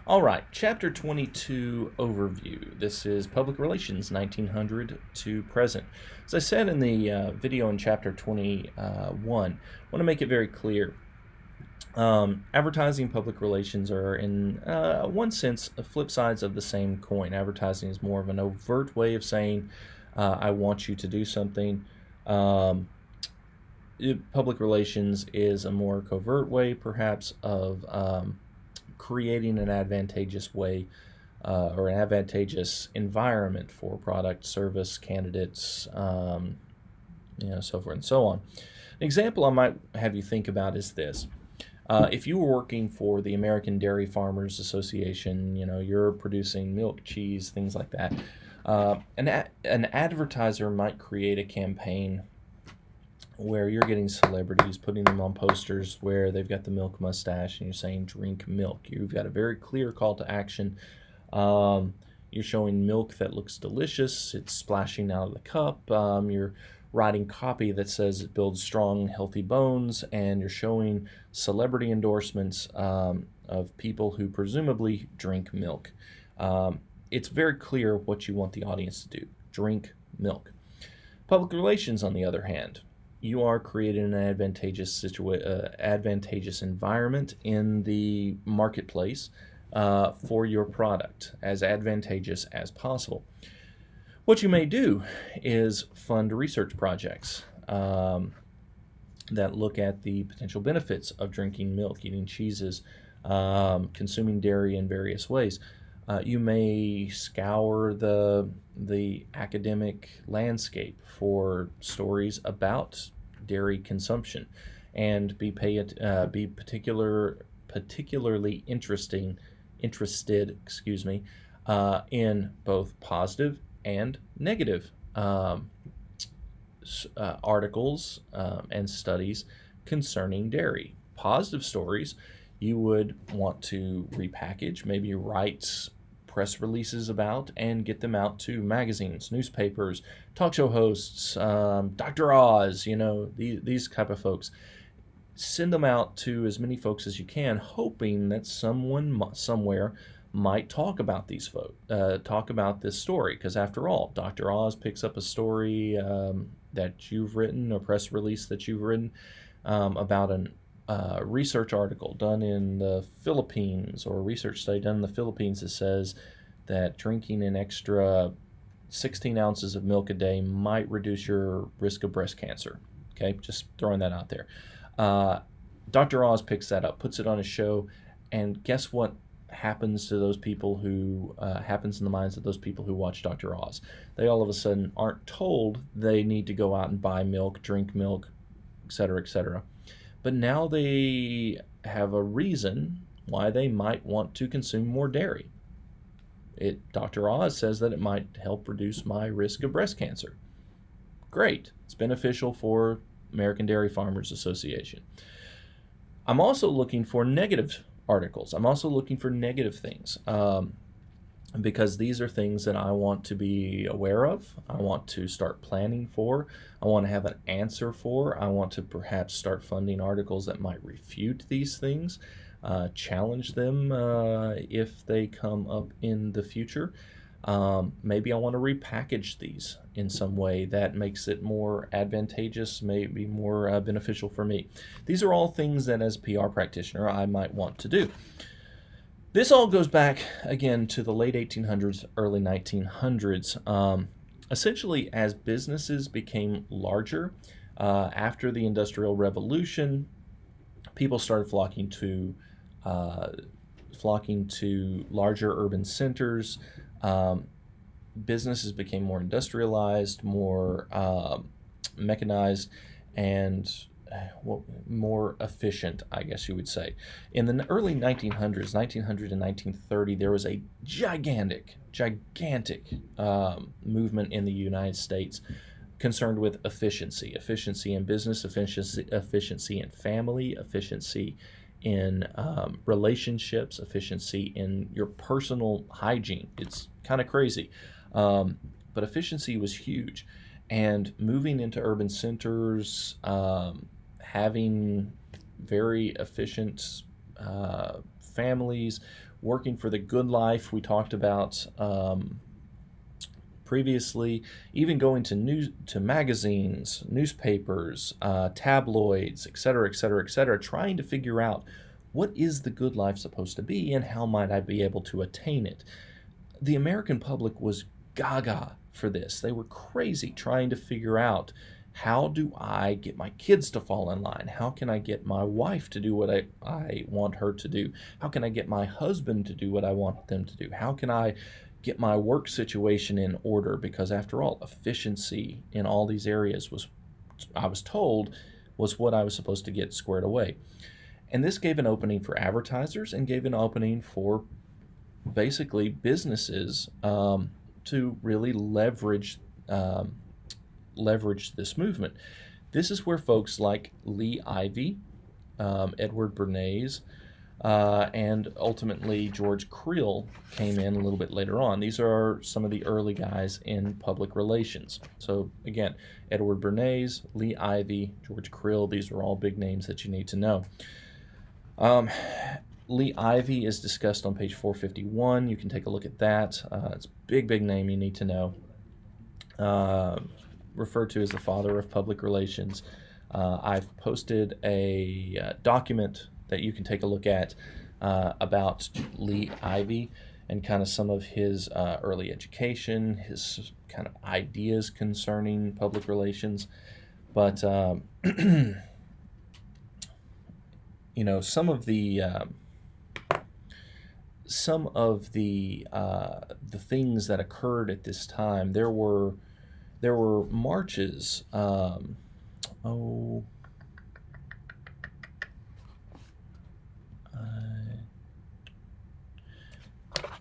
All right, Chapter 22 overview. This is Public Relations 1900 to present. As I said in the video in Chapter 21, I want to make it very clear. Advertising and public relations are, in one sense, flip sides of the same coin. Advertising is more of an overt way of saying, I want you to do something. Public relations is a more covert way, perhaps, of creating an advantageous way or an advantageous environment for product, service, candidates, so forth and so on. An example I might have you think about is this. If you were working for the American Dairy Farmers Association, you're producing milk, cheese, things like that, an advertiser might create a campaign where you're getting celebrities, putting them on posters where they've got the milk mustache and you're saying drink milk. You've got a very clear call to action. You're showing milk that looks delicious. It's splashing out of the cup. You're writing copy that says it builds strong, healthy bones, and you're showing celebrity endorsements of people who presumably drink milk. It's very clear what you want the audience to do. Drink milk. Public relations, on the other hand, you are creating an advantageous environment in the marketplace for your product, as advantageous as possible. What you may do is fund research projects that look at the potential benefits of drinking milk, eating cheeses, consuming dairy in various ways. You may scour the academic landscape for stories about dairy consumption and be particularly interested in both positive and negative articles and studies concerning dairy. Positive stories you would want to repackage, maybe write press releases about and get them out to magazines, newspapers, talk show hosts, Dr. Oz, these type of folks. Send them out to as many folks as you can, hoping that someone somewhere might talk about these folks, talk about this story, because after all, Dr. Oz picks up a story that you've written, a press release that you've written about an research article done in the Philippines, or a research study done in the Philippines that says that drinking an extra 16 ounces of milk a day might reduce your risk of breast cancer. Okay, just throwing that out there. Dr. Oz picks that up, puts it on a show, and guess what happens to those people who happens in the minds of those people who watch Dr. Oz? They all of a sudden aren't told they need to go out and buy milk, drink milk, etc., etc. But now they have a reason why they might want to consume more dairy. Dr. Oz says that it might help reduce my risk of breast cancer. Great. It's beneficial for American Dairy Farmers Association. I'm also looking for negative articles. I'm also looking for negative things. Because these are things that I want to be aware of, I want to start planning for, I want to have an answer for, I want to perhaps start funding articles that might refute these things, challenge them if they come up in the future. Maybe I want to repackage these in some way that makes it more advantageous, maybe more beneficial for me. These are all things that as a PR practitioner I might want to do. This all goes back, again, to the late 1800s, early 1900s. Essentially, as businesses became larger, after the Industrial Revolution, people started flocking to larger urban centers. Businesses became more industrialized, more mechanized, and more efficient, I guess you would say. In the early 1900s, 1900 and 1930, there was a gigantic movement in the United States concerned with efficiency in business, efficiency in family, efficiency in relationships, efficiency in your personal hygiene. It's kind of crazy, but efficiency was huge. And moving into urban centers, having very efficient families, working for the good life we talked about previously, even going to magazines, newspapers, tabloids, etc., etc., etc., trying to figure out what is the good life supposed to be and how might I be able to attain it. The American public was gaga for this. They were crazy trying to figure out, how do I get my kids to fall in line? How can I get my wife to do what I want her to do? How can I get my husband to do what I want them to do? How can I get my work situation in order? Because after all, efficiency in all these areas was, I was told, was what I was supposed to get squared away. And this gave an opening for advertisers and gave an opening for basically businesses to really leverage this movement. This is where folks like Lee Ivy, Edward Bernays, and ultimately George Creel came in a little bit later on. These are some of the early guys in public relations. So again, Edward Bernays, Lee Ivy, George Creel, these are all big names that you need to know. Lee Ivy is discussed on page 451. You can take a look at that. It's a big name you need to know. Referred to as the father of public relations. I've posted a document that you can take a look at about Lee Ivy and kind of some of his early education, his kind of ideas concerning public relations. But you know, some of the things that occurred at this time, there were marches.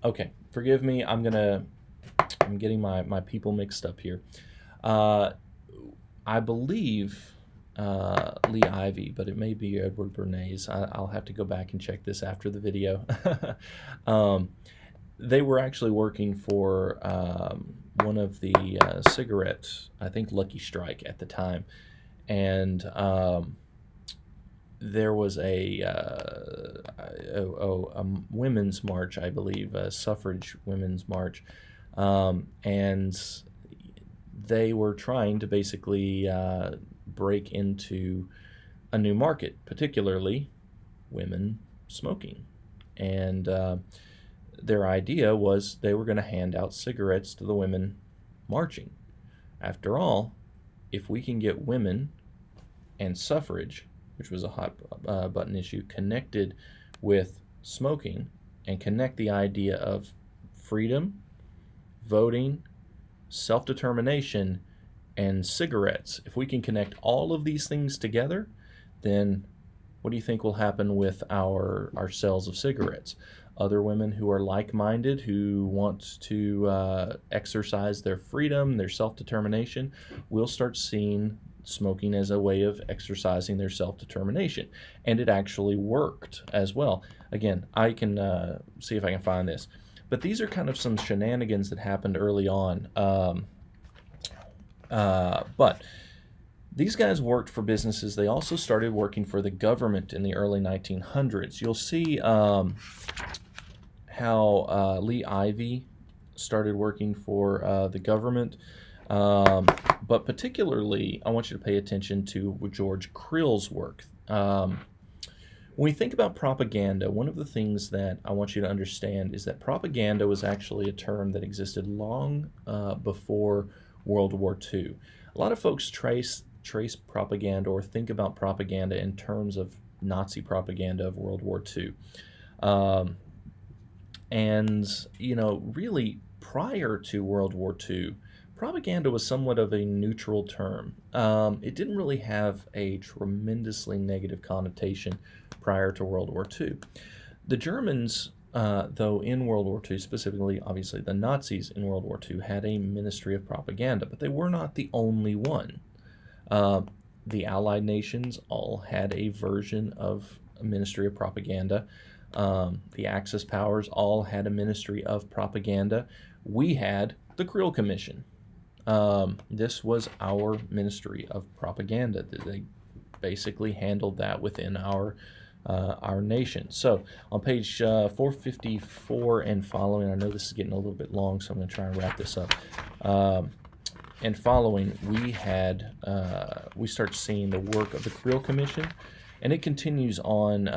Okay, forgive me. I'm getting my people mixed up here. I believe Lee Ivy, but it may be Edward Bernays. I'll have to go back and check this after the video. They were actually working for one of the cigarettes, I think Lucky Strike at the time, and there was a women's march, I believe, a suffrage women's march, and they were trying to basically break into a new market, particularly women smoking. And their idea was they were going to hand out cigarettes to the women marching. After all, if we can get women and suffrage, which was a hot button issue, connected with smoking and connect the idea of freedom, voting, self-determination, and cigarettes, if we can connect all of these things together, then what do you think will happen with our sales of cigarettes? Other women who are like-minded, who want to exercise their freedom, their self-determination, will start seeing smoking as a way of exercising their self-determination. And it actually worked as well. Again, I can see if I can find this. But these are kind of some shenanigans that happened early on. But these guys worked for businesses. They also started working for the government in the early 1900s. You'll see how Lee Ivy started working for the government. But particularly, I want you to pay attention to George Creel's work. When we think about propaganda, one of the things that I want you to understand is that propaganda was actually a term that existed long before World War II. A lot of folks trace propaganda or think about propaganda in terms of Nazi propaganda of World War II. And, you know, really prior to World War II, propaganda was somewhat of a neutral term. It didn't really have a tremendously negative connotation prior to World War II. The Germans, though, in World War II, specifically, obviously, the Nazis in World War II had a ministry of propaganda, but they were not the only one. The Allied nations all had a version of a ministry of propaganda. The Axis powers all had a ministry of propaganda. We had the Creel Commission. This was our ministry of propaganda. They basically handled that within our our nation. So on page 454 and following, I know this is getting a little bit long, so I'm going to try and wrap this up. And following, we start seeing the work of the Creel Commission, and it continues on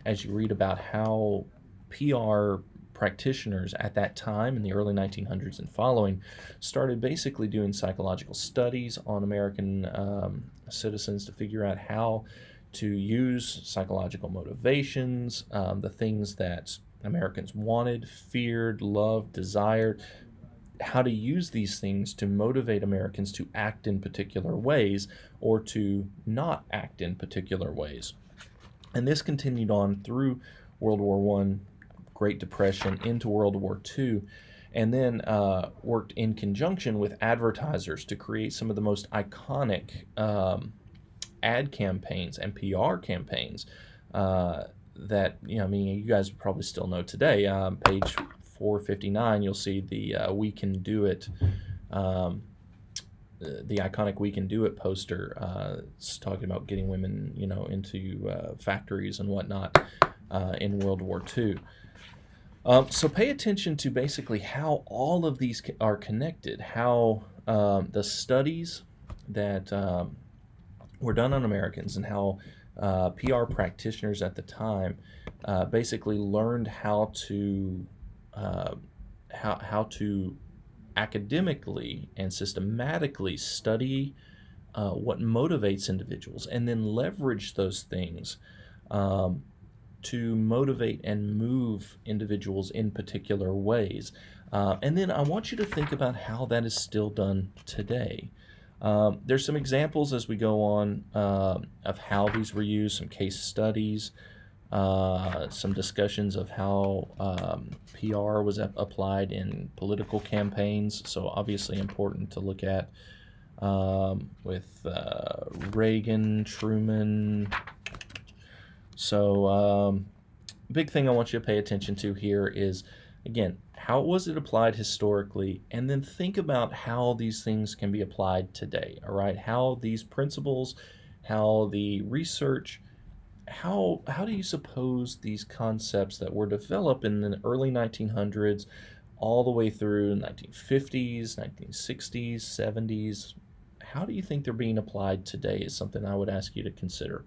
as you read about how PR practitioners at that time in the early 1900s and following started basically doing psychological studies on American citizens to figure out how to use psychological motivations, the things that Americans wanted, feared, loved, desired, how to use these things to motivate Americans to act in particular ways or to not act in particular ways. And this continued on through World War I, Great Depression, into World War II, and then worked in conjunction with advertisers to create some of the most iconic ad campaigns and PR campaigns that, I mean, you guys probably still know today. Page 459, you'll see the We Can Do It, the iconic We Can Do It poster. It's talking about getting women, into factories and whatnot in World War II. So pay attention to basically how all of these are connected, how the studies that were done on Americans and how PR practitioners at the time basically learned how to academically and systematically study what motivates individuals and then leverage those things to motivate and move individuals in particular ways. And then I want you to think about how that is still done today. There's some examples as we go on of how these were used, some case studies, some discussions of how PR was applied in political campaigns. So obviously important to look at with Reagan, Truman. So big thing I want you to pay attention to here is, again, how was it applied historically, and then think about how these things can be applied today, all right? How these principles, how the research, how do you suppose these concepts that were developed in the early 1900s all the way through 1950s, 1960s, 70s, how do you think they're being applied today is something I would ask you to consider.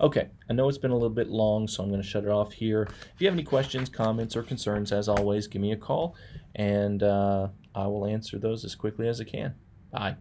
Okay, I know it's been a little bit long, so I'm going to shut it off here. If you have any questions, comments, or concerns, as always, give me a call, and I will answer those as quickly as I can. Bye.